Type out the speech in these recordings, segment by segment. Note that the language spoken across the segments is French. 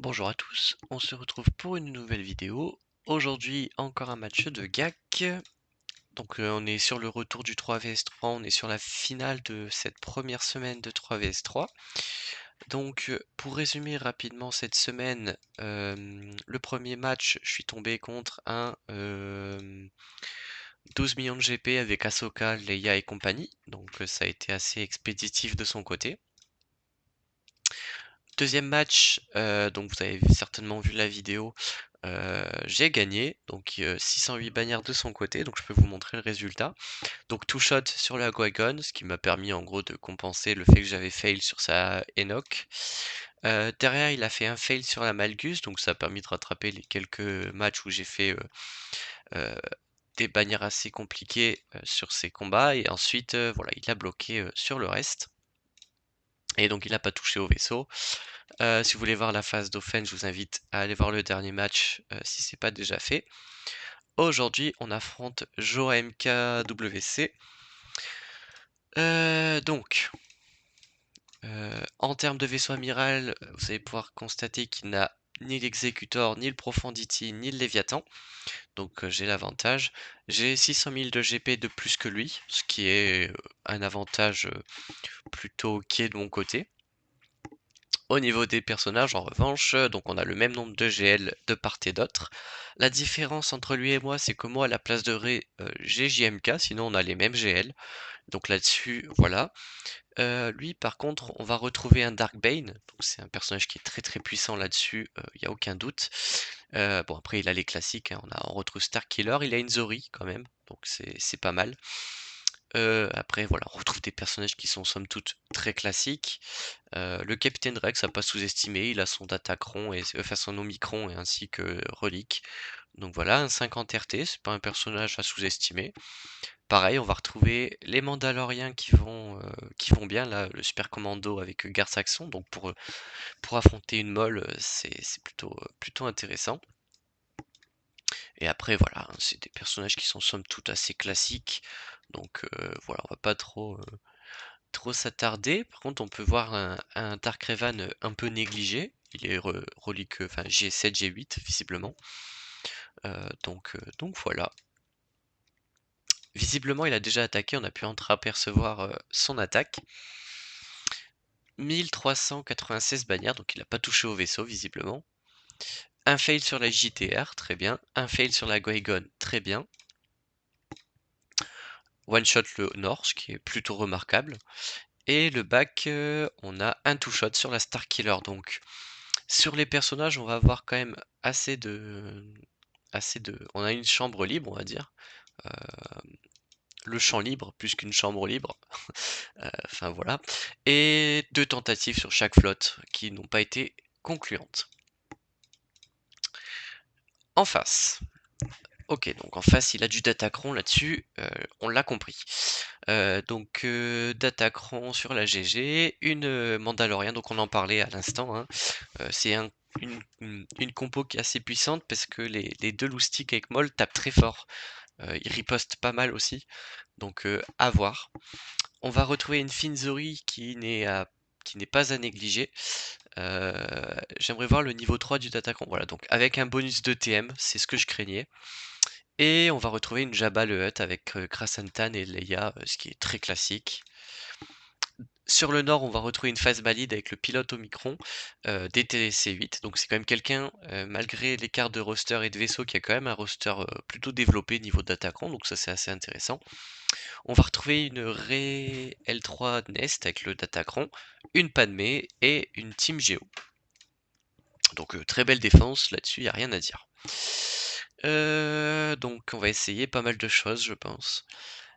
Bonjour à tous, on se retrouve pour une nouvelle vidéo. Aujourd'hui, encore un match de GAC. Donc on est sur le retour du 3vs3, on est sur la finale de cette première semaine de 3vs3. Donc pour résumer rapidement cette semaine, le premier match, je suis tombé contre un 12 millions de GP avec Ahsoka, Leia et compagnie. Donc ça a été assez expéditif de son côté. Deuxième match, donc vous avez certainement vu la vidéo, j'ai gagné, donc 608 bannières de son côté, donc je peux vous montrer le résultat. Donc two shot sur la Qui-Gon, ce qui m'a permis en gros de compenser le fait que j'avais fail sur sa Enoch. Derrière il a fait un fail sur la Malgus, donc ça a permis de rattraper les quelques matchs où j'ai fait, heu, des bannières assez compliquées, sur ces combats et ensuite, voilà, il a bloqué, sur le reste et donc il a pas touché au vaisseau. Si vous voulez voir la phase d'offense, je vous invite à aller voir le dernier match, si c'est pas déjà fait. Aujourd'hui, on affronte Joe MKWC. Donc, en termes de vaisseau amiral, vous allez pouvoir constater qu'il n'a ni l'exécutor, ni le Profondity, ni le Léviathan. Donc j'ai l'avantage. J'ai 600 000 de GP de plus que lui, ce qui est un avantage plutôt ok de mon côté. Au niveau des personnages, en revanche, donc on a le même nombre de GL de part et d'autre. La différence entre lui et moi, c'est que moi, à la place de Rey, j'ai JMK, sinon on a les mêmes GL. Donc là-dessus, voilà. Lui, par contre, on va retrouver un Darkbane. Donc c'est un personnage qui est très très puissant là-dessus, il y a aucun doute. Bon, après, il a les classiques, hein, on retrouve Starkiller, il a une Zori quand même, donc c'est pas mal. Après voilà, on retrouve des personnages qui sont somme toute très classiques. Le Capitaine Rex à pas sous-estimer, il a son Datacron et enfin son Omicron et ainsi que Relique. Donc voilà, un 50 RT, c'est pas un personnage à sous-estimer. Pareil, on va retrouver les Mandaloriens qui vont bien là, le Super Commando avec Gar Saxon, donc pour affronter une molle, c'est plutôt intéressant. Et après voilà, hein, c'est des personnages qui sont somme toute assez classiques. Donc voilà, on va pas trop s'attarder. Par contre, on peut voir un Dark Revan un peu négligé. Il est relique, enfin G7, G8 visiblement. Donc voilà. Visiblement, il a déjà attaqué. On a pu entreapercevoir son attaque. 1396 bannières, donc il n'a pas touché au vaisseau visiblement. Un fail sur la JTR, très bien. Un fail sur la Qui-Gon, très bien. One shot le Nord, ce qui est plutôt remarquable. Et le back, on a un two shot sur la Starkiller. Donc sur les personnages, on va avoir quand même assez de on a une chambre libre, on va dire. Heu, le champ libre plus qu'une chambre libre. Enfin voilà. Et 2 tentatives sur chaque flotte qui n'ont pas été concluantes. En face. OK, donc en face, il a du Datacron là-dessus, on l'a compris. Donc Datacron sur la GG, une, Mandalorian, donc on en parlait à l'instant, hein. C'est une compo qui est assez puissante parce que les 2 loustiques avec Maul tapent très fort. Ils ripostent pas mal aussi, donc à voir. On va retrouver une Finzori qui n'est pas à négliger. Heu, J'aimerais voir le niveau 3 du Datacron. Voilà, donc avec un bonus de TM, c'est ce que je craignais. Et on va retrouver une Jabba le Hutt avec Krrsantan et Leia, ce qui est très classique. Sur le nord, on va retrouver une phase valide avec le pilote Omicron, DTC8. Donc c'est quand même quelqu'un, malgré l'écart de roster et de vaisseau, qui a quand même un roster plutôt développé niveau d'attaquant, donc ça c'est assez intéressant. On va retrouver une Rey L3 Nest avec le Datacron, une Padmé et une Team Geo. Donc très belle défense, là-dessus il n'y a rien à dire. Donc on va essayer pas mal de choses, je pense.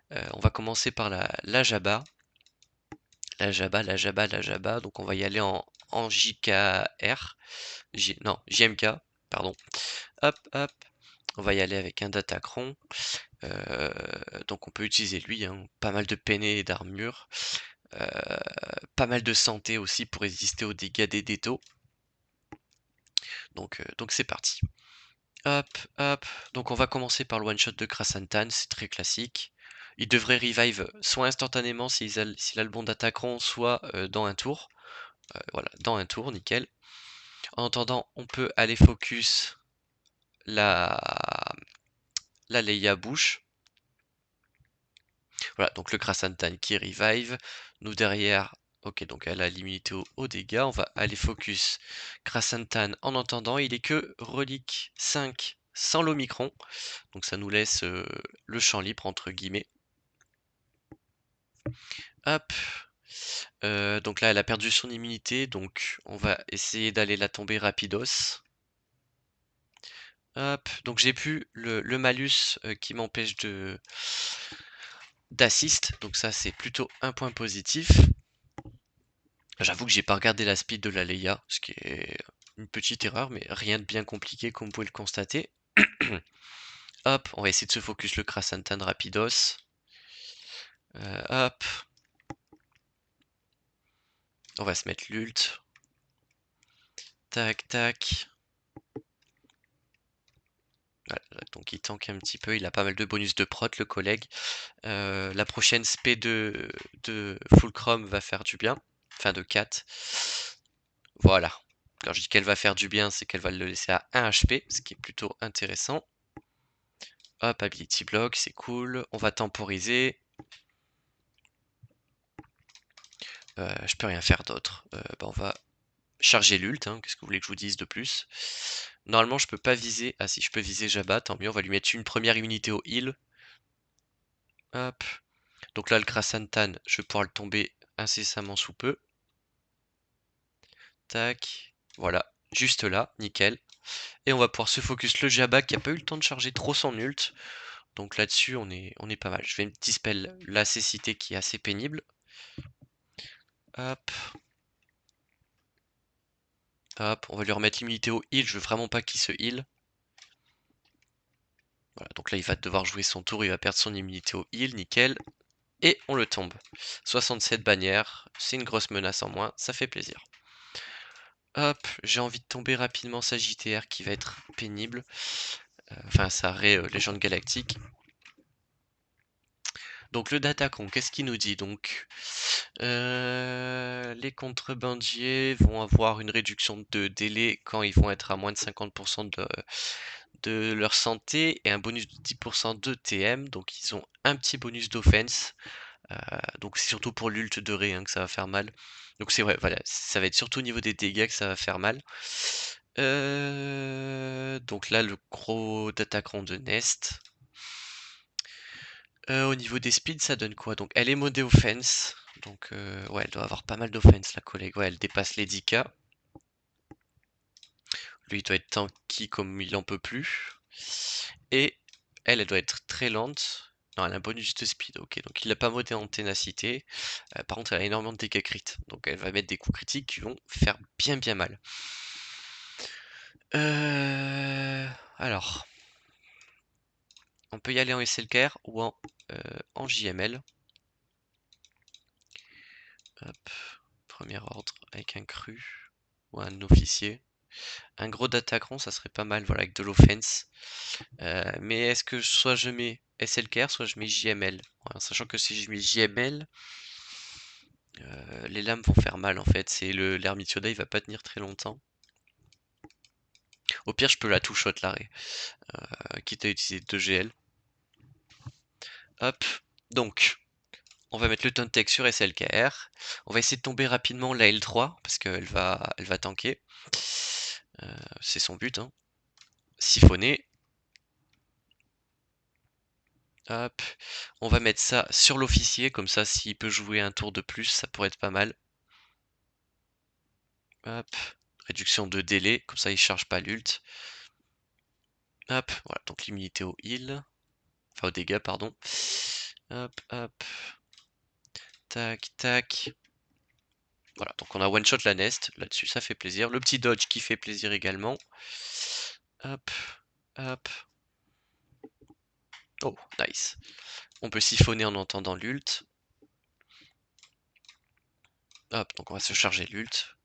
On va commencer par la Jabba. La Jabba, la Jabba, la Jabba. Donc on va y aller en JKR. Non, JMK, pardon. Hop, hop. On va y aller avec un Datacron. Euh, donc on peut utiliser lui, hein. Pas mal de peinés et d'armure. Euh, Pas mal de santé aussi pour résister aux dégâts des détos. Donc c'est parti. Hop, hop. Donc on va commencer par le one-shot de Krrsantan, c'est très classique. Il devrait revive soit instantanément s'il a le bon Datacron, soit dans un tour. Voilà, dans un tour, nickel. En attendant, on peut aller focus la Leia bouche. Voilà, donc le Krasantan qui revive. Nous derrière, ok, donc elle a l'immunité aux dégâts. On va aller focus Krasantan. En attendant, il est que relique 5 sans l'Omicron. Donc ça nous laisse le champ libre entre guillemets. Hop. Donc là, elle a perdu son immunité. Donc on va essayer d'aller la tomber rapidos. Hop. Donc j'ai plus le malus qui m'empêche d'assist. Donc ça, c'est plutôt un point positif. J'avoue que j'ai pas regardé la speed de la Leia, ce qui est une petite erreur, mais rien de bien compliqué comme vous pouvez le constater. Hop, on va essayer de se focus le Krasantan rapidos. Hop. On va se mettre l'ult. Tac, tac. Voilà, donc il tank un petit peu, il a pas mal de bonus de prot le collègue. La prochaine spé de Fulcrum va faire du bien. Enfin de 4. Voilà. Quand je dis qu'elle va faire du bien, c'est qu'elle va le laisser à 1 HP, ce qui est plutôt intéressant. Hop, ability block, c'est cool. On va temporiser. Je peux rien faire d'autre. On va charger l'ult, hein. Qu'est-ce que vous voulez que je vous dise de plus? Normalement, je peux pas viser. Ah si, je peux viser Jabba, tant mieux. On va lui mettre une première immunité au heal. Hop. Donc là, le Krasantan, je vais pouvoir le tomber incessamment sous peu. Tac. Voilà. Juste là, nickel. Et on va pouvoir se focus le Jabba qui a pas eu le temps de charger trop son ult. Donc là-dessus, on est pas mal. Je vais dispel la cécité qui est assez pénible. Hop. Hop, on va lui remettre l'immunité au heal. Je veux vraiment pas qu'il se heal. Voilà, donc là, il va devoir jouer son tour. Il va perdre son immunité au heal. Nickel. Et on le tombe. 67 bannières. C'est une grosse menace en moins. Ça fait plaisir. Hop, j'ai envie de tomber rapidement sa JTR qui va être pénible. Enfin, sa arrêt légende galactique. Donc le Datacron, qu'est-ce qu'il nous dit donc? Les contrebandiers vont avoir une réduction de délai quand ils vont être à moins de 50% de leur santé et un bonus de 10% de TM. Donc ils ont un petit bonus d'offense. Donc c'est surtout pour l'ult de Ré hein, que ça va faire mal. Donc c'est vrai, voilà, ça va être surtout au niveau des dégâts que ça va faire mal. Donc là, le gros Datacron de Nest. Au niveau des speeds, ça donne quoi? Donc elle est modée offense. Donc ouais, elle doit avoir pas mal d'offense la collègue. Ouais, elle dépasse les 10k. Lui, il doit être tanky comme il en peut plus. Et elle doit être très lente. Non, elle a un bonus de speed, ok. Donc il l'a pas modé en ténacité. Par contre, elle a énormément de dégâts crit. Donc elle va mettre des coups critiques qui vont faire bien bien mal. Alors, on peut y aller en SLKR ou en JML. Hop, premier ordre avec un cru ou un officier. Un gros Datacron, ça serait pas mal, voilà, avec de l'offense. Mais est-ce que soit je mets SLKR, soit je mets JML? Ouais, en sachant que si je mets JML, les lames vont faire mal en fait. C'est l'ermite Yoda, il va pas tenir très longtemps. Au pire, je peux la two-shot l'arrêt, quitte à utiliser 2 GL. Hop, donc, on va mettre le Tauntek sur SLKR. On va essayer de tomber rapidement la L3, parce qu'elle va tanker. C'est son but, hein. Siphonner. Hop, on va mettre ça sur l'officier, comme ça s'il peut jouer un tour de plus, ça pourrait être pas mal. Hop, réduction de délai, comme ça il charge pas l'ult. Hop, voilà, donc l'immunité au heal. Enfin au dégâts, pardon. Hop, hop. Tac, tac. Voilà, donc on a one shot la nest, là-dessus ça fait plaisir. Le petit dodge qui fait plaisir également. Hop, hop. Oh, nice. On peut siphonner en entendant l'ult. Hop, donc on va se charger l'ult.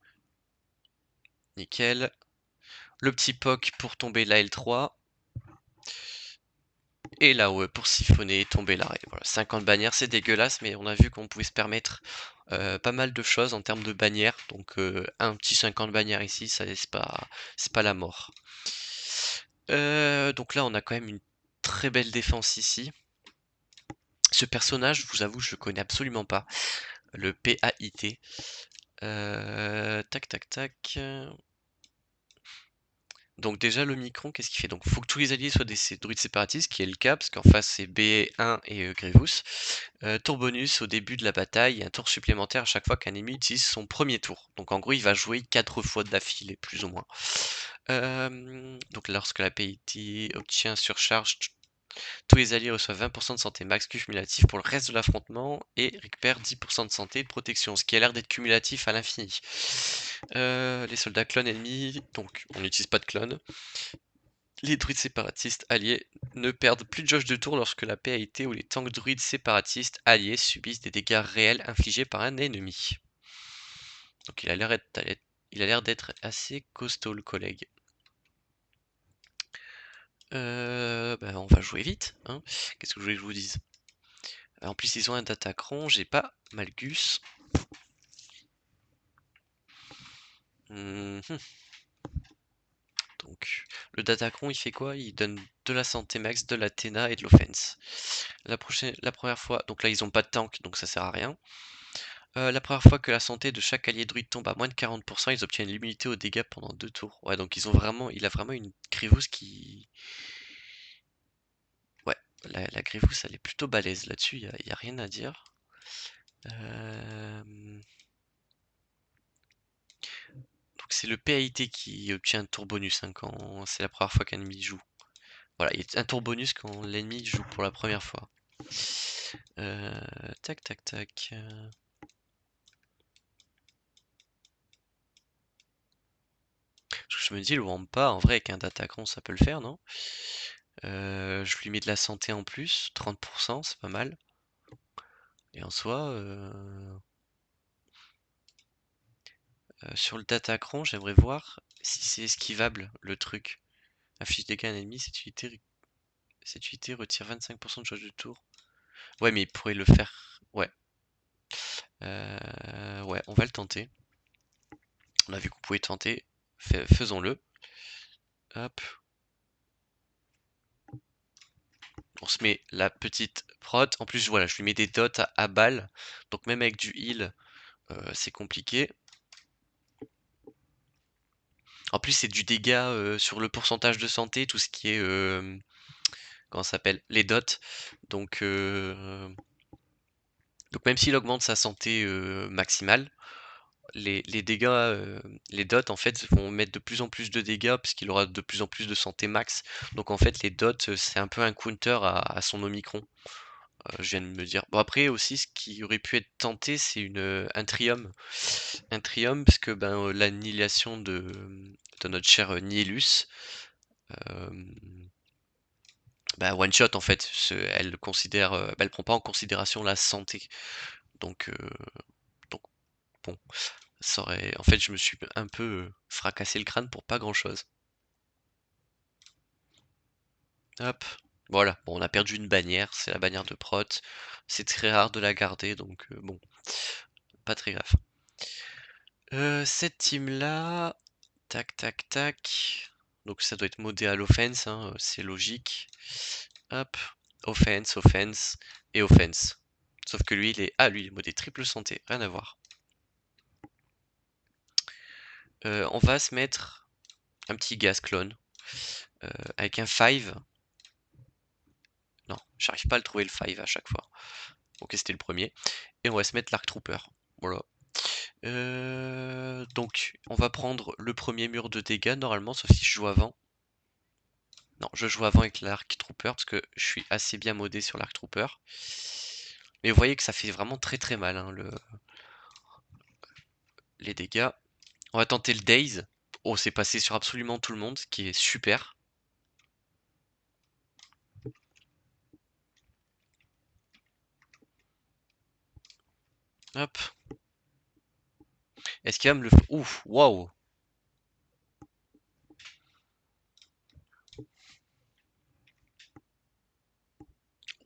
Nickel. Le petit POC pour tomber la L3. Et là, ouais, pour siphonner et tomber l'arrêt. Voilà, 50 bannières, c'est dégueulasse, mais on a vu qu'on pouvait se permettre Pas mal de choses en termes de bannières, donc un petit 50 bannières ici, ça c'est pas la mort. Donc là, on a quand même une très belle défense ici. Ce personnage, je vous avoue, je le connais absolument pas. Le PAIT. Tac, tac, tac. Donc déjà, le Micron, qu'est-ce qu'il fait? Donc faut que tous les alliés soient des druides séparatistes, qui est le cas, parce qu'en face c'est B1 et Grievous. Tour bonus au début de la bataille, et un tour supplémentaire à chaque fois qu'un ennemi utilise son premier tour. Donc en gros, il va jouer 4 fois d'affilée, plus ou moins. Donc lorsque la PIT obtient surcharge, tous les alliés reçoivent 20% de santé max cumulatif pour le reste de l'affrontement et récupèrent 10% de santé et de protection, ce qui a l'air d'être cumulatif à l'infini. Les soldats clones ennemis, donc on n'utilise pas de clones. Les druides séparatistes alliés ne perdent plus de jauge de tour lorsque la paix a été ou les tanks druides séparatistes alliés subissent des dégâts réels infligés par un ennemi. Donc il a l'air d'être assez costaud le collègue. On va jouer vite, hein. Qu'est-ce que je voulais que je vous dise? En plus ils ont un Datacron, j'ai pas Malgus. Donc le Datacron il fait quoi? Il donne de la santé max, de l'Athéna et de l'offense. La première fois, donc là ils ont pas de tank donc ça sert à rien. La première fois que la santé de chaque allié druide tombe à moins de 40%, ils obtiennent l'immunité aux dégâts pendant 2 tours. Ouais, donc il a vraiment une Grievous qui... Ouais, la Grievous elle est plutôt balèze là-dessus, y a rien à dire. Donc c'est le PAIT qui obtient un tour bonus hein, quand c'est la première fois qu'un ennemi joue. Voilà, il y a un tour bonus quand l'ennemi joue pour la première fois. Tac tac tac. Je me dis le Wampa en vrai avec un Datacron ça peut le faire non? Je lui mets de la santé en plus, 30%, c'est pas mal. Et en soi, sur le Datacron, j'aimerais voir si c'est esquivable le truc. Affiche dégâts à un ennemi, cette unité retire 25% de charge de tour. Ouais, mais il pourrait le faire. Ouais. Ouais, on va le tenter. On a vu qu'on pouvait tenter. Faisons-le. Hop. On se met la petite prot. En plus, voilà, je lui mets des dots à balles. Donc même avec du heal, c'est compliqué. En plus, c'est du dégât sur le pourcentage de santé, tout ce qui est comment ça s'appelle? Les dots. Donc, donc même s'il augmente sa santé maximale, les dégâts, les dots en fait vont mettre de plus en plus de dégâts puisqu'il aura de plus en plus de santé max. Donc en fait les dots c'est un peu un counter à son Omicron. Je viens de me dire. Bon après aussi ce qui aurait pu être tenté c'est un Trium. Un Trium parce que l'annihilation de notre cher Nihilus. euh, One shot en fait, elle considère, elle prend pas en considération la santé. Donc, donc bon, ça aurait, en fait, je me suis un peu fracassé le crâne pour pas grand chose. Hop, voilà. Bon, on a perdu une bannière, c'est la bannière de prot. C'est très rare de la garder, donc bon, pas très grave. Cette team là, tac tac tac. Donc ça doit être modé à l'offense, hein, c'est logique. Hop, offense et offense. Sauf que lui, lui, il est modé triple santé, rien à voir. On va se mettre un petit gas clone avec un 5. Non, j'arrive pas à le trouver le 5 à chaque fois. Ok, c'était le premier. Et on va se mettre l'Arc Trooper. Voilà. Donc, on va prendre le premier mur de dégâts normalement, sauf si je joue avant. Non, je joue avant avec l'Arc Trooper parce que je suis assez bien modé sur l'Arc Trooper. Mais vous voyez que ça fait vraiment très très mal hein, les dégâts. On va tenter le Daze. Oh, c'est passé sur absolument tout le monde, ce qui est super. Hop. Est-ce qu'il va me le... Ouf, waouh.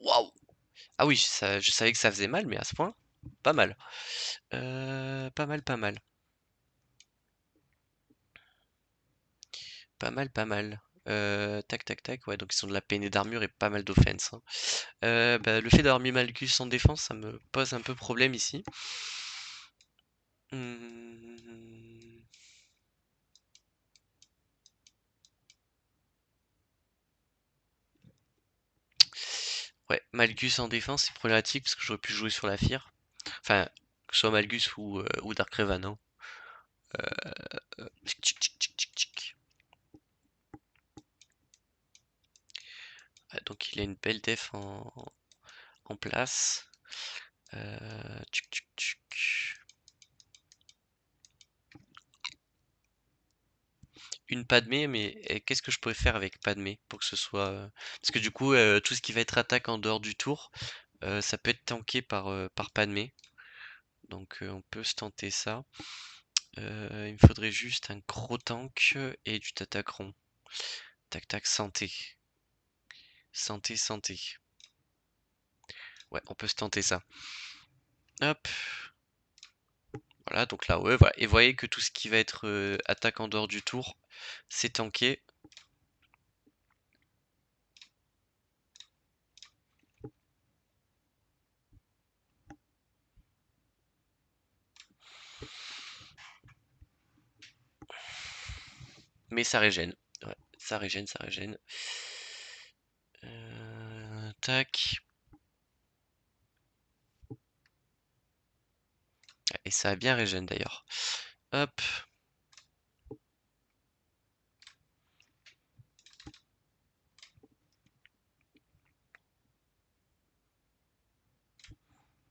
Waouh. Ah oui, je savais que ça faisait mal, mais à ce point. Pas mal. Pas mal, pas mal. Pas mal, pas mal. Tac, tac, tac. Ouais, donc ils sont de la peinée d'armure et pas mal d'offense, hein. Bah, le fait d'avoir mis Malgus en défense, ça me pose un peu problème ici. Hmm. Ouais, Malgus en défense, c'est problématique parce que j'aurais pu jouer sur la Fire. Enfin, que ce soit Malgus ou Dark Revan, hein. Tchic, tchic, tchic, tchic, tchic. Ouais, donc il a une belle def en place. Tchic, tchic, tchic. Une Padmé, mais qu'est-ce que je pourrais faire avec Padmé pour que ce soit... Parce que du coup, tout ce qui va être attaque en dehors du tour, ça peut être tanké par Padmé. Donc on peut se tenter ça. Il me faudrait juste un gros tank et du Tatacron. Tac tac, santé. Santé, santé. Ouais, on peut se tenter ça. Hop. Voilà, donc là, ouais, voilà. Et vous voyez que tout ce qui va être attaque en dehors du tour, c'est tanké. Mais ça régène. Ouais, ça régène, ça régène. Tac. Et ça a bien régène d'ailleurs. Hop.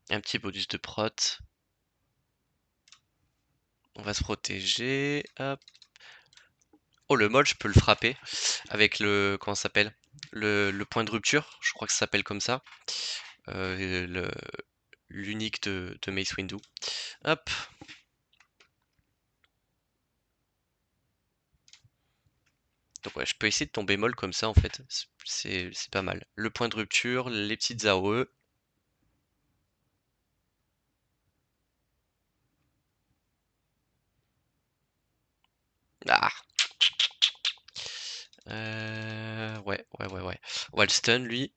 Un petit bonus de prot. On va se protéger. Hop. Oh, le mol, je peux le frapper avec le... Comment ça s'appelle? Le point de rupture. Je crois que ça s'appelle comme ça. Le l'unique de Mace Windu. Hop. Donc ouais, je peux essayer de tomber molle comme ça en fait. C'est pas mal. Le point de rupture, les petites AOE. Ah! Ouais, ouais, ouais, ouais. On va le stun lui.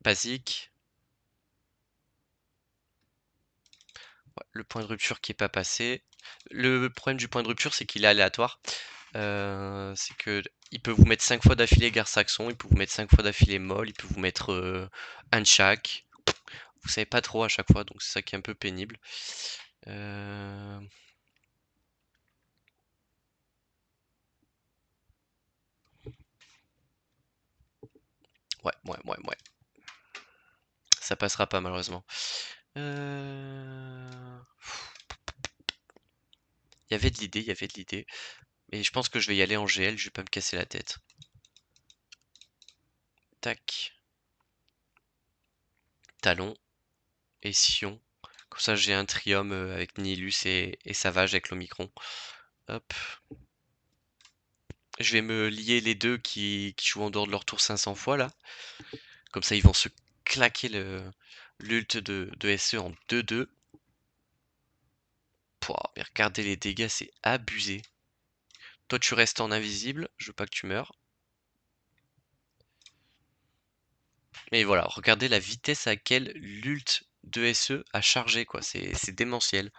Basique. Ouais, le point de rupture qui est pas passé. Le problème du point de rupture, c'est qu'il est aléatoire. C'est que il peut vous mettre 5 fois d'affilée Garde Saxon, il peut vous mettre 5 fois d'affilée Molle, il peut vous mettre un de chaque. Vous savez pas trop à chaque fois, donc c'est ça qui est un peu pénible. Euh, Ouais, ouais, ouais, ouais. Ça passera pas malheureusement. Euh, Il y avait de l'idée, il y avait de l'idée. Mais je pense que je vais y aller en GL, je vais pas me casser la tête. Tac. Talon et Sion. Comme ça j'ai un trium avec Nihilus et Savage avec l'Omicron. Hop. Je vais me lier les deux qui jouent en dehors de leur tour 500 fois là. Comme ça ils vont se claquer l'ult de SE en 2-2. Pouah, mais regardez les dégâts, c'est abusé. Toi tu restes en invisible, je veux pas que tu meurs. Mais voilà, regardez la vitesse à laquelle l'ult de SE a chargé, quoi. C'est démentiel.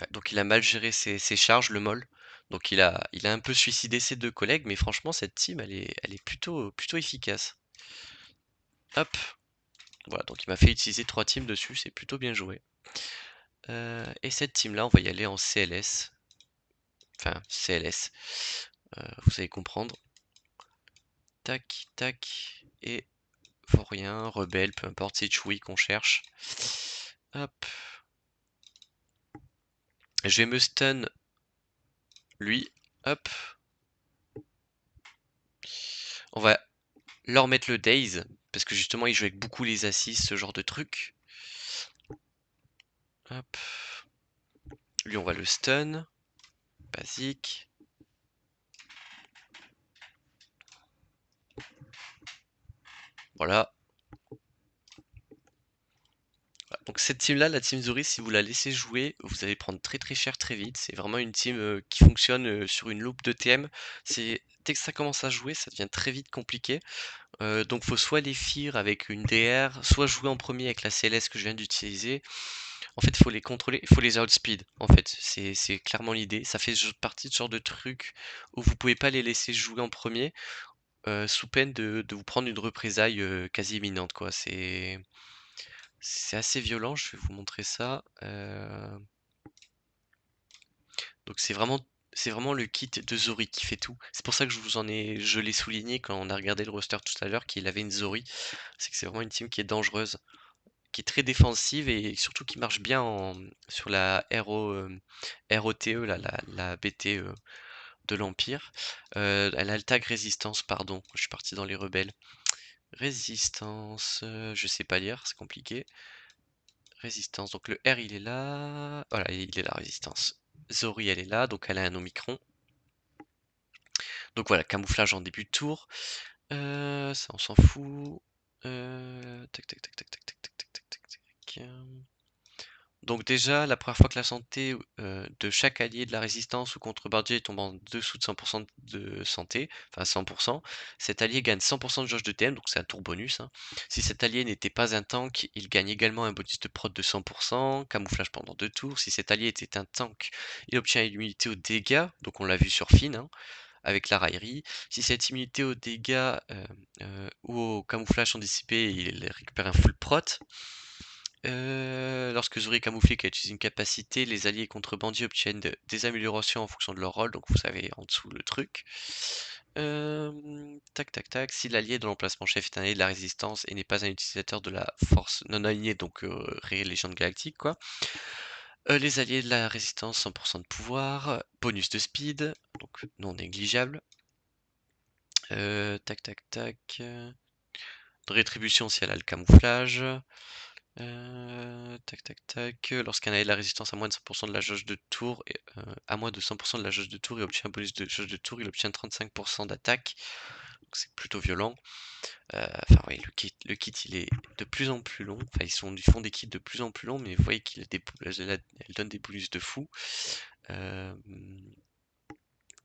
Ouais, donc il a mal géré ses charges, le moll. Donc il a un peu suicidé ses deux collègues, mais franchement, cette team, elle est plutôt efficace. Hop, voilà, donc il m'a fait utiliser 3 teams dessus, c'est plutôt bien joué. Et cette team-là, on va y aller en CLS. Enfin, CLS. Vous allez comprendre. Tac, tac. Et Vaurien, rebelle, peu importe, c'est Choui qu'on cherche. Hop. Je vais me stun lui. Hop. On va leur mettre le Daze. Parce que justement, il joue avec beaucoup les assists, ce genre de truc. Hop. Lui, on va le stun. Basique. Voilà. Donc cette team-là, la team Zori, si vous la laissez jouer, vous allez prendre très très cher très vite. C'est vraiment une team qui fonctionne sur une loupe de TM. Dès que ça commence à jouer, ça devient très vite compliqué. Donc faut soit les fear avec une DR, soit jouer en premier avec la CLS que je viens d'utiliser. En fait, il faut les contrôler, il faut les outspeed. En fait, c'est clairement l'idée. Ça fait partie de ce genre de truc où vous pouvez pas les laisser jouer en premier, sous peine de vous prendre une représaille quasi imminente, quoi. C'est assez violent, je vais vous montrer ça. Donc c'est vraiment le kit de Zori qui fait tout. C'est pour ça que je l'ai souligné quand on a regardé le roster tout à l'heure qu'il avait une Zori. C'est que c'est vraiment une team qui est dangereuse, qui est très défensive et surtout qui marche bien sur la ROTE, la BT de l'Empire. Elle a le tag résistance, pardon. Je suis parti dans les rebelles. Résistance, je sais pas lire, c'est compliqué. Résistance, donc le R il est là. Voilà, il est là, résistance. Zori elle est là, donc elle a un Omicron. Donc voilà, camouflage en début de tour. Ça on s'en fout. Tac tac tac tac tac tac tac tac tac tac tac. Donc déjà, la première fois que la santé de chaque allié de la résistance ou contrebandier tombe en dessous de 100% de santé, enfin 100%, cet allié gagne 100% de jauge de TM, donc c'est un tour bonus, hein. Si cet allié n'était pas un tank, il gagne également un bonus de prot de 100%, camouflage pendant 2 tours. Si cet allié était un tank, il obtient une immunité aux dégâts, donc on l'a vu sur Finn, hein, avec la raillerie. Si cette immunité aux dégâts ou au camouflage sont dissipés, il récupère un full prot. Lorsque Zuri camouflé qui utilise une capacité, les alliés contrebandiers obtiennent des améliorations en fonction de leur rôle, donc vous savez en dessous le truc. Tac tac tac, si l'allié de l'emplacement chef est un allié de la résistance et n'est pas un utilisateur de la force non alignée, donc Légende Galactique quoi. Les alliés de la résistance, 100% de pouvoir, bonus de speed, donc non négligeable. Tac tac tac. De rétribution si elle a le camouflage. Tac tac tac. Lorsqu'un allié de la résistance a moins de 100% de la jauge de tour et à moins de 100% de la jauge de tour et obtient un bonus de jauge de tour, il obtient 35% d'attaque. Donc c'est plutôt violent. Enfin oui, le kit il est de plus en plus long. Enfin ils font des kits de plus en plus longs, mais vous voyez elle donne des bonus de fou.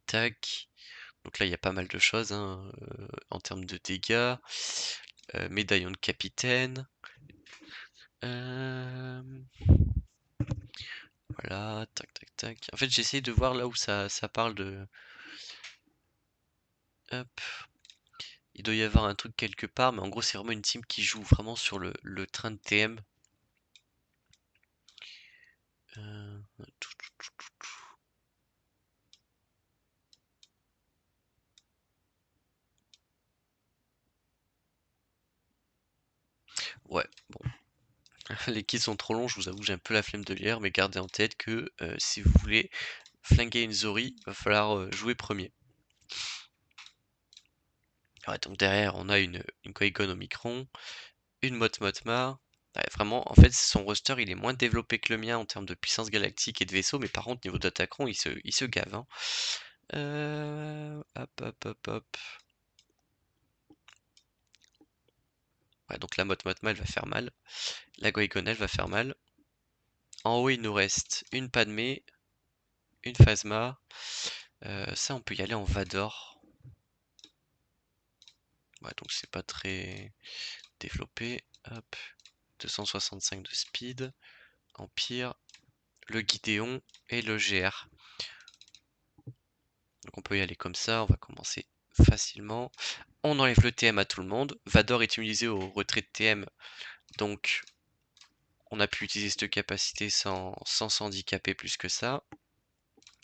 Tac. Donc là il y a pas mal de choses hein, en termes de dégâts. Médaillon de capitaine. Voilà, tac tac tac. En fait, j'essaie de voir là où ça parle de. Hop. Il doit y avoir un truc quelque part, mais en gros, c'est vraiment une team qui joue vraiment sur le train de TM. Euh, Ouais, bon. Les kits sont trop longs, je vous avoue, j'ai un peu la flemme de lire, mais gardez en tête que si vous voulez flinguer une Zori, il va falloir jouer premier. Ouais, donc derrière, on a une Qui-Gon Omicron, une Motma. Ouais, vraiment, en fait, son roster il est moins développé que le mien en termes de puissance galactique et de vaisseau, mais par contre, niveau d'attaquant, il se gave, hein. Hop, hop, hop, hop. Ouais, donc la Motma elle va faire mal. La Qui-Gon elle va faire mal. En haut, il nous reste une Padmé, une Phasma. Ça, on peut y aller en Vador. Ouais, donc c'est pas très développé. Hop, 265 de speed. Empire, le Gideon et le GR. Donc on peut y aller comme ça, on va commencer facilement. On enlève le TM à tout le monde. Vador est utilisé au retrait de TM, donc on a pu utiliser cette capacité sans s'handicaper plus que ça.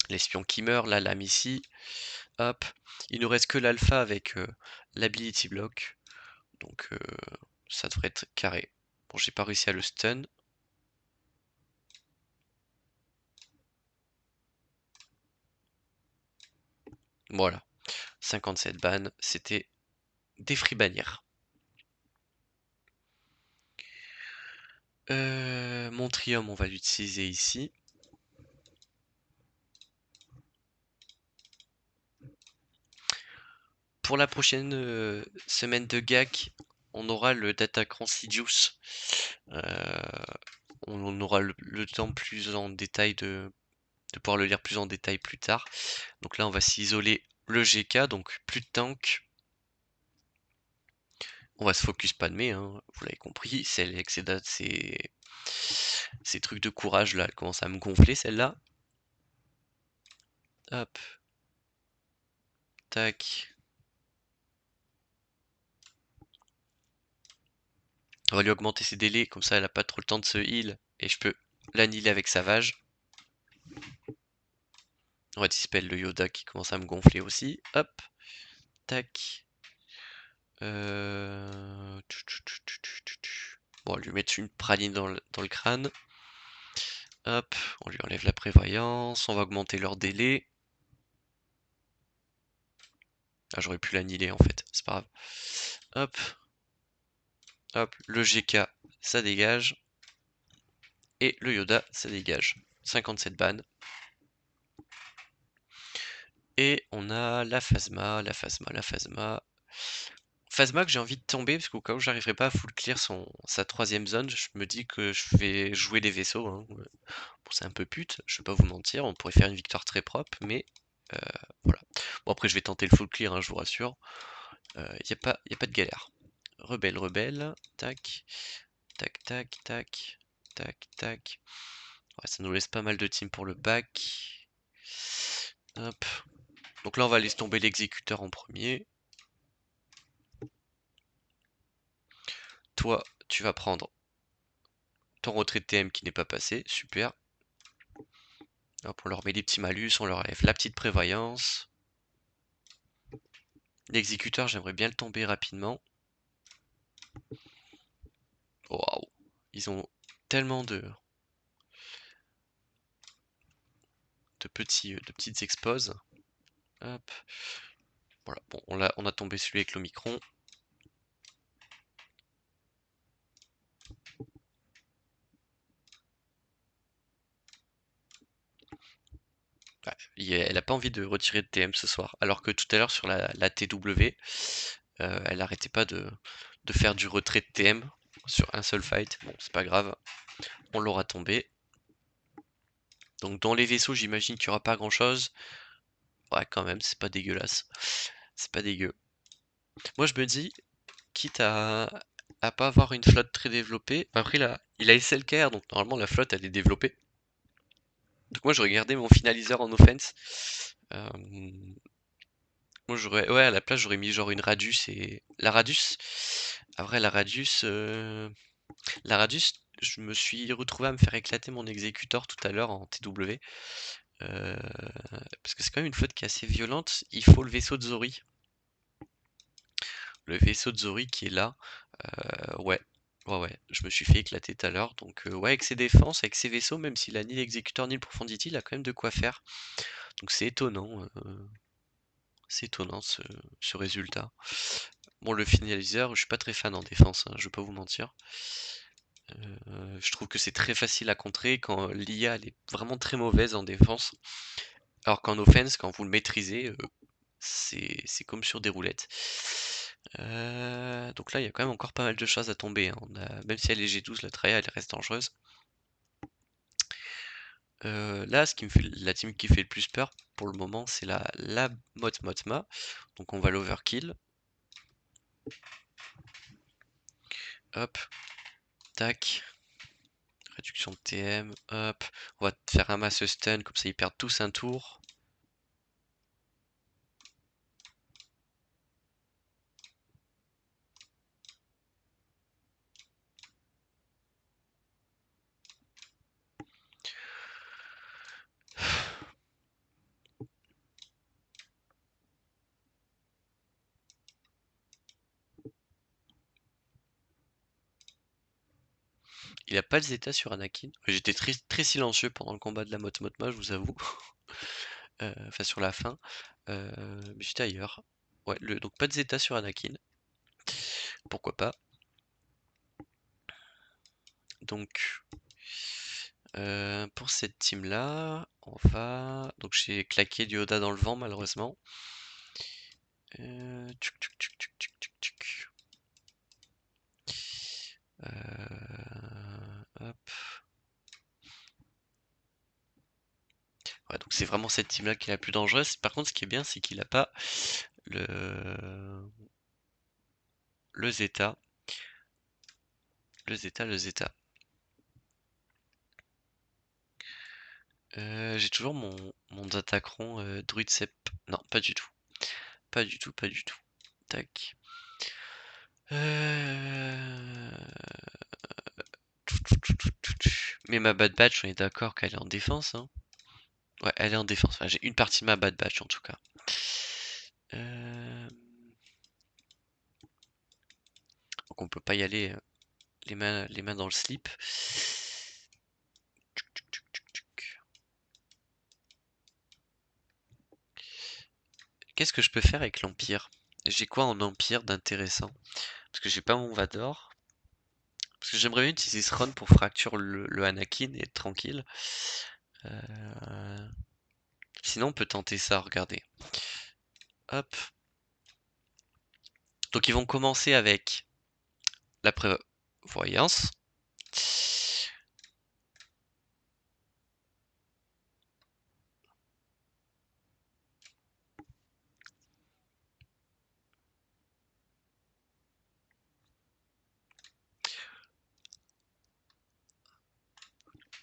L'espion qui meurt, la lame ici. Hop. Il nous reste que l'alpha avec l'ability block. Donc ça devrait être carré. Bon, j'ai pas réussi à le stun. Voilà. 57 ban, c'était des free bannières. Montrium, on va l'utiliser ici. Pour la prochaine semaine de GAC, on aura le Datacron Sidious. On aura le temps plus en détail de pouvoir le lire plus en détail plus tard. Donc là, on va s'isoler le GK, donc plus de tank. On va se focus Padmé, hein, vous l'avez compris. Celle avec ces trucs de courage là, elle commence à me gonfler celle-là. Hop. Tac. On va lui augmenter ses délais, comme ça elle a pas trop le temps de se heal. Et je peux l'annihiler avec Savage. On va dispel le Yoda qui commence à me gonfler aussi. Hop. Tac. Bon, on va lui mettre une praline dans le crâne. Hop, on lui enlève la prévoyance, on va augmenter leur délai. Ah, j'aurais pu l'annihiler en fait, c'est pas grave. Hop, hop, le GK, ça dégage. Et le Yoda, ça dégage. 57 bannes. Et on a la Phasma, la Phasma, la Phasma. Phasma que j'ai envie de tomber, parce qu'au cas où j'arriverai pas à full clear sa troisième zone, je me dis que je vais jouer des vaisseaux. Hein. Bon, c'est un peu pute, je vais pas vous mentir, on pourrait faire une victoire très propre, mais voilà. Bon, après, je vais tenter le full clear, hein, je vous rassure. Y a pas de galère. Rebelle, rebelle, tac, tac, tac, tac, tac, tac. Ouais, ça nous laisse pas mal de team pour le back. Hop. Donc là, on va laisser tomber l'exécuteur en premier. Toi, tu vas prendre ton retrait de TM qui n'est pas passé, super. Hop, on leur met des petits malus, on leur enlève la petite prévoyance. L'exécuteur, j'aimerais bien le tomber rapidement. Waouh, ils ont tellement de petites exposes. Hop. Voilà, bon, on a tombé celui avec l'Omicron. Ouais, elle a pas envie de retirer de TM ce soir. Alors que tout à l'heure sur la TW, elle arrêtait pas de faire du retrait de TM sur un seul fight. Bon, c'est pas grave, on l'aura tombé. Donc dans les vaisseaux, j'imagine qu'il y aura pas grand chose. Ouais, quand même, c'est pas dégueulasse. C'est pas dégueu. Moi, je me dis, quitte à pas avoir une flotte très développée. Après, il a SLKR, donc normalement la flotte elle est développée. Donc moi, j'aurais gardé mon finaliseur en offense. Euh, Moi, ouais, à la place, j'aurais mis genre une Radius et la Radius. Après, la Radius, je me suis retrouvé à me faire éclater mon exécuteur tout à l'heure en TW. Parce que c'est quand même une flotte qui est assez violente. Il faut le vaisseau de Zori. Le vaisseau de Zori qui est là. Ouais. Ouais, je me suis fait éclater tout à l'heure. Donc, ouais, avec ses défenses, avec ses vaisseaux, même s'il a ni l'exécuteur ni le Profondity, il a quand même de quoi faire. Donc, c'est étonnant. C'est étonnant ce résultat. Bon, le finaliseur, je suis pas très fan en défense, hein, je vais pas vous mentir. Je trouve que c'est très facile à contrer quand l'IA elle est vraiment très mauvaise en défense. Alors qu'en offense, quand vous le maîtrisez, c'est comme sur des roulettes. Donc là, il y a quand même encore pas mal de choses à tomber. Hein. Même si elle est G12, la Traya elle reste dangereuse. Là, la team qui fait le plus peur pour le moment, c'est la Motma. Donc on va l'overkill. Hop, tac. Réduction de TM, hop. On va faire un mass stun, comme ça ils perdent tous un tour. Il a pas le Zeta sur Anakin. J'étais très, très silencieux pendant le combat de la Motma, je vous avoue. Enfin, sur la fin. Mais j'étais ailleurs. Ouais, donc pas de Zeta sur Anakin. Pourquoi pas. Donc, pour cette team-là, on va... Donc j'ai claqué du Yoda dans le vent, malheureusement. Tuc, tuc, tuc, tuc, tuc, tuc, tuc. c'est vraiment cette team-là qui est la plus dangereuse. Par contre, ce qui est bien, c'est qu'il a pas le le Zeta. Le Zeta. J'ai toujours mon Datacron Druid Sep. Non, pas du tout. Pas du tout, pas du tout. Tac. Mais ma Bad Batch, on est d'accord qu'elle est en défense, hein. Ouais, elle est en défense. Enfin, j'ai une partie de ma Bad Batch en tout cas. Euh, Donc on peut pas y aller les mains dans le slip. Qu'est-ce que je peux faire avec l'Empire? J'ai quoi en Empire d'intéressant? Parce que j'ai pas mon Vador. Parce que j'aimerais bien utiliser ce run pour fracture le Anakin et être tranquille. Euh, Sinon, on peut tenter ça, regardez. Hop. Donc, ils vont commencer avec la prévoyance.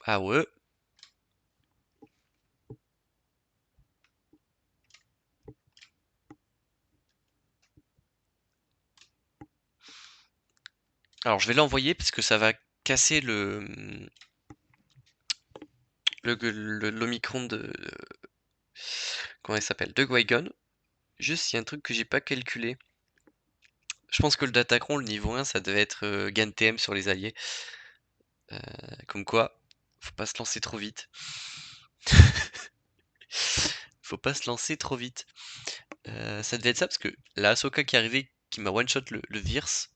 Ah ouais. Alors, je vais l'envoyer parce que ça va casser l'Omicron de... Comment il s'appelle? De Qui-Gon. Juste, il y a un truc que j'ai pas calculé. Je pense que le Datacron, le niveau 1, ça devait être gain TM sur les alliés. Comme quoi, faut pas se lancer trop vite. Faut pas se lancer trop vite. Ça devait être ça parce que la Ahsoka qui est arrivée, qui m'a one-shot le Virse,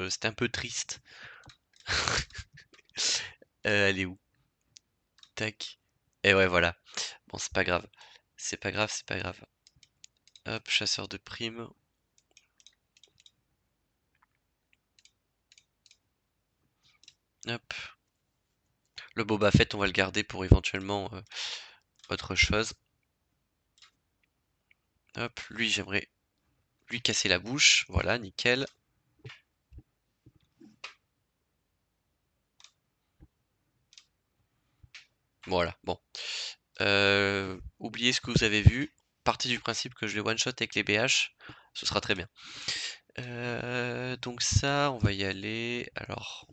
c'était un peu triste. Elle est où? Tac. Et ouais, voilà. Bon, c'est pas grave. C'est pas grave, c'est pas grave. Hop, chasseur de primes. Hop. Le Boba Fett, on va le garder pour éventuellement autre chose. Hop, lui, j'aimerais lui casser la bouche. Voilà, nickel. Voilà, bon. Oubliez ce que vous avez vu. Partez du principe que je les one-shot avec les BH. Ce sera très bien. Donc ça, on va y aller. Alors,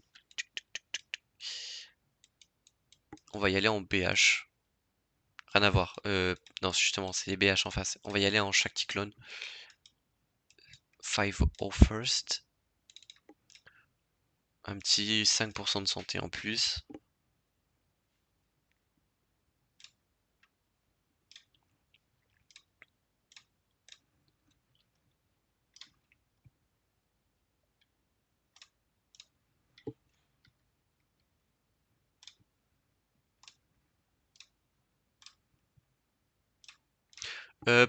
on va y aller en BH. Rien à voir. Non, justement, c'est les BH en face. On va y aller en Shakti Clone. 501st. Un petit 5% de santé en plus.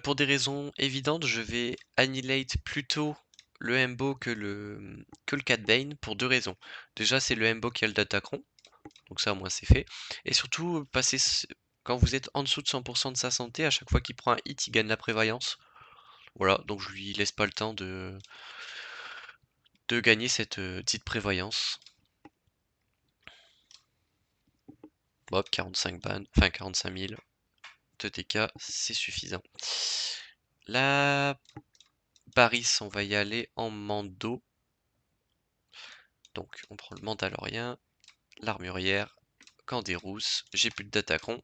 Pour des raisons évidentes, je vais annihilate plutôt le Hembo que le Cat Bane pour deux raisons. Déjà, c'est le Hembo qui a le Datacron, donc ça au moins c'est fait. Et surtout, quand vous êtes en dessous de 100% de sa santé, à chaque fois qu'il prend un hit, il gagne la prévoyance. Voilà, donc je lui laisse pas le temps de gagner cette petite prévoyance. Hop, 45 ban, enfin 45 000 de dégâts, c'est suffisant. La Baris, on va y aller en Mando. Donc on prend le Mandalorien, l'armurière, Canderousse, j'ai plus de Datacron.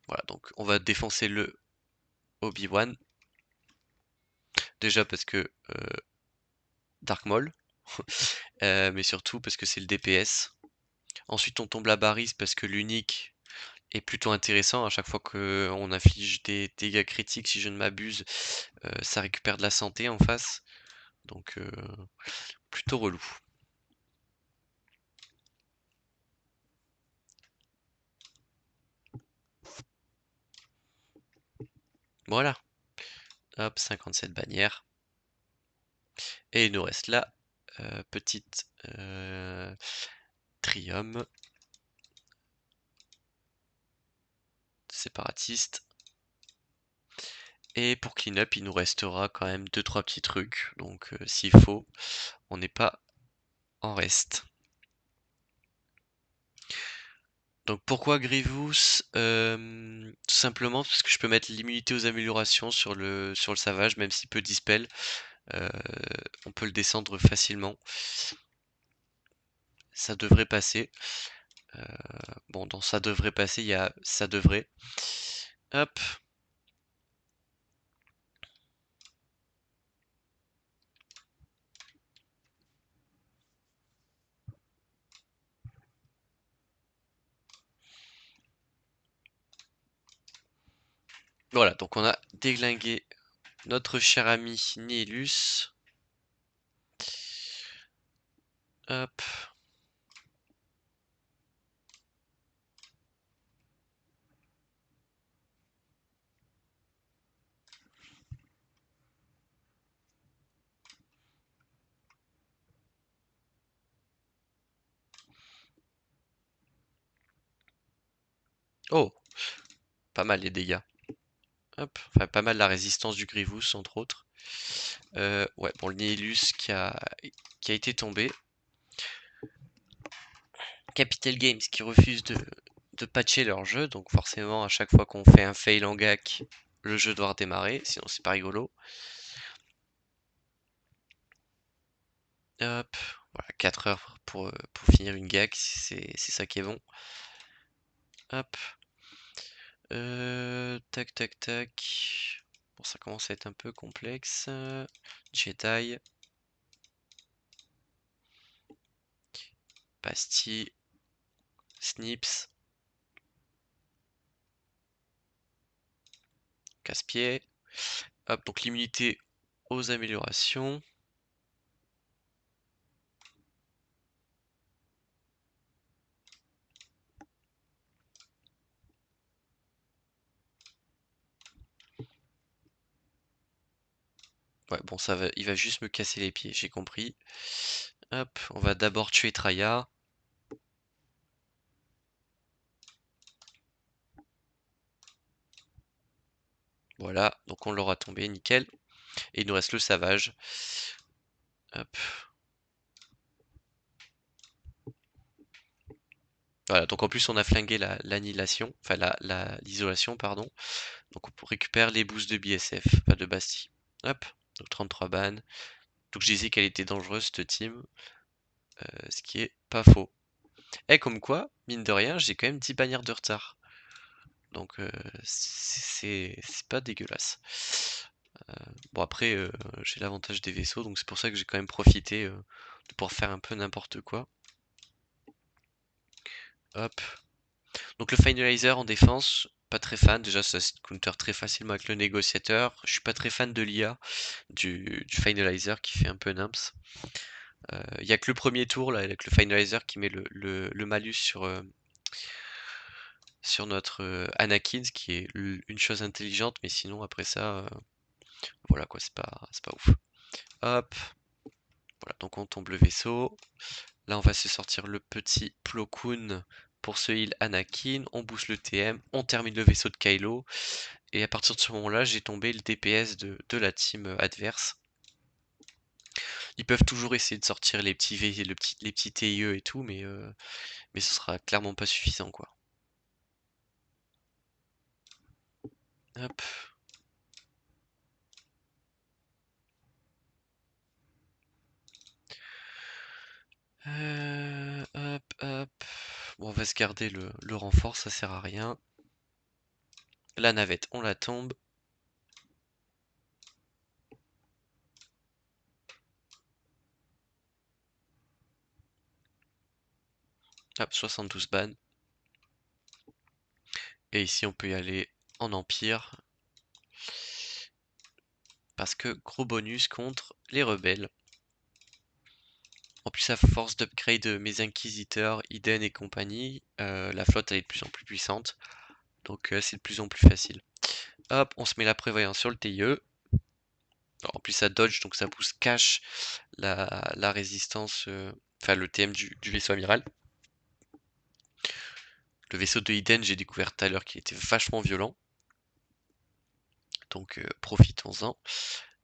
Voilà, donc on va défoncer le Obi-Wan. Déjà parce que Dark Maul, mais surtout parce que c'est le DPS. Ensuite on tombe la Baris parce que l'unique est plutôt intéressant. À chaque fois qu'on inflige des dégâts critiques, si je ne m'abuse, ça récupère de la santé en face. Donc plutôt relou. Voilà. Hop, 57 bannières. Et il nous reste là, petite trium. séparatiste. Et pour clean-up, il nous restera quand même 2-3 petits trucs. Donc s'il faut, on n'est pas en reste. Donc pourquoi Grievous? Tout simplement parce que je peux mettre l'immunité aux améliorations sur le Savage, même s'il peut dispel. Euh, on peut le descendre facilement. Ça devrait passer. Bon, dans ça devrait passer, il y a ça devrait. Hop. Voilà, donc on a déglingué notre cher ami Nihilus. Hop. Oh, pas mal les dégâts. Hop. Enfin, pas mal la résistance du Grievous, entre autres. Ouais, bon, le Nihilus qui a été tombé. Capital Games qui refuse de patcher leur jeu, donc forcément, à chaque fois qu'on fait un fail en GAC, le jeu doit redémarrer, sinon c'est pas rigolo. Hop, voilà, 4 heures pour finir une GAC, c'est ça qui est bon. Hop. Tac, tac, tac. Bon, ça commence à être un peu complexe. Jedi. Pastille. Snips. Casse-pied. Hop, donc l'immunité aux améliorations. Ouais, bon, il va juste me casser les pieds, j'ai compris. Hop, on va d'abord tuer Traya. Voilà, donc on l'aura tombé, nickel. Et il nous reste le Savage. Hop. Voilà, donc en plus on a flingué l'annihilation, enfin l'isolation, pardon. Donc on récupère les boosts de BSF, pas de Bastille. Hop, donc 33 ban. Donc je disais qu'elle était dangereuse cette team, ce qui est pas faux. Et comme quoi, mine de rien, j'ai quand même 10 bannières de retard. Donc c'est pas dégueulasse. Bon après, j'ai l'avantage des vaisseaux, donc c'est pour ça que j'ai quand même profité de pouvoir faire un peu n'importe quoi. Hop. Donc le finalizer en défense, pas très fan. Déjà ça se counter très facilement avec le négociateur. Je suis pas très fan de l'IA du finalizer qui fait un peu nimps. Il y a que le premier tour là avec le finalizer qui met le malus sur notre Anakin, ce qui est une chose intelligente, mais sinon après ça, voilà quoi, c'est pas ouf. Hop, voilà, donc on tombe le vaisseau. Là on va se sortir le petit Plo Koon pour ce heal Anakin, on booste le TM, on termine le vaisseau de Kylo, et à partir de ce moment-là, j'ai tombé le DPS de la team adverse. Ils peuvent toujours essayer de sortir les petits les petits TIE et tout, mais ce sera clairement pas suffisant quoi. Hop. Hop, hop. Bon, on va se garder le renfort, ça sert à rien. La navette, on la tombe. Hop, 72 ban. Et ici, on peut y aller en empire. Parce que gros bonus contre les rebelles. En plus, à force d'upgrade mes inquisiteurs, Iden et compagnie, la flotte elle est de plus en plus puissante. Donc c'est de plus en plus facile. Hop, on se met la prévoyance sur le TIE. Alors, en plus ça dodge, donc ça pousse cash la résistance, enfin le TM du vaisseau amiral. Le vaisseau de Eden, j'ai découvert tout à l'heure qu'il était vachement violent. Donc profitons-en.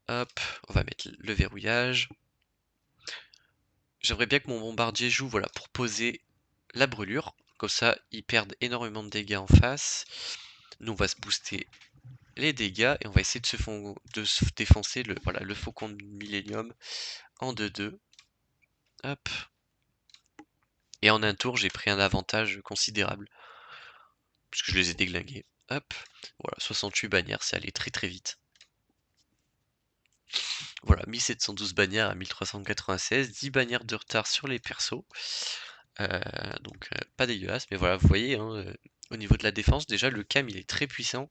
Hop, on va mettre le verrouillage. J'aimerais bien que mon bombardier joue, voilà, pour poser la brûlure. Comme ça, ils perdent énormément de dégâts en face. Nous, on va se booster les dégâts et on va essayer de se défoncer voilà, le faucon de Millennium en 2-2. Hop. Et en un tour, j'ai pris un avantage considérable. Puisque je les ai déglingués. Hop. Voilà, 68 bannières, c'est allé très très vite. Voilà, 1712 bannières à 1396, 10 bannières de retard sur les persos. Donc pas dégueulasse, mais voilà, vous voyez, hein, au niveau de la défense, déjà le Cam il est très puissant.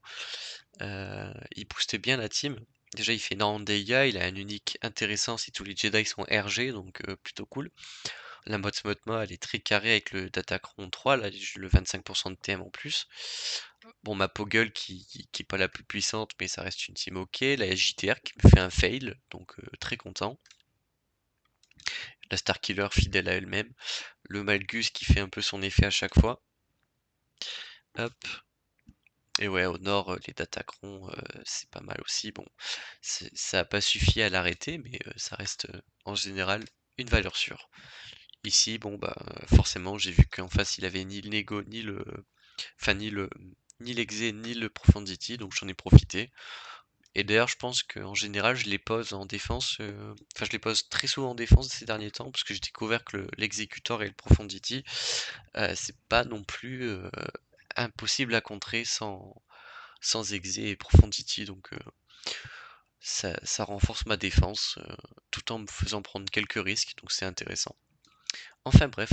Il booste bien la team. Déjà il fait énormément de dégâts, il a un unique intéressant si tous les Jedi sont RG, donc plutôt cool. La Mothma elle est très carrée avec le Datacron 3, là j'ai le 25% de TM en plus. Bon, ma Poggle qui est pas la plus puissante, mais ça reste une team ok. La JTR qui me fait un fail, donc très content. La Starkiller fidèle à elle-même. Le Malgus qui fait un peu son effet à chaque fois. Hop. Et ouais, au nord, les Datacrons, c'est pas mal aussi. Bon, ça a pas suffi à l'arrêter, mais ça reste en général une valeur sûre. Ici, bon bah forcément, j'ai vu qu'en face il avait ni le Nego, ni le. Enfin ni l'Exé, ni le Profundity, donc j'en ai profité. Et d'ailleurs, je pense qu'en général, je les pose en défense. Enfin, je les pose très souvent en défense ces derniers temps, parce que j'ai découvert que l'exécutor et le Profundity, c'est pas non plus impossible à contrer sans Exé et Profundity. Donc, ça renforce ma défense tout en me faisant prendre quelques risques, donc c'est intéressant. Enfin bref,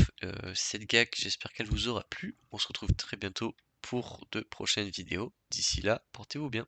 cette gag, j'espère qu'elle vous aura plu. On se retrouve très bientôt pour de prochaines vidéos. D'ici là, portez-vous bien.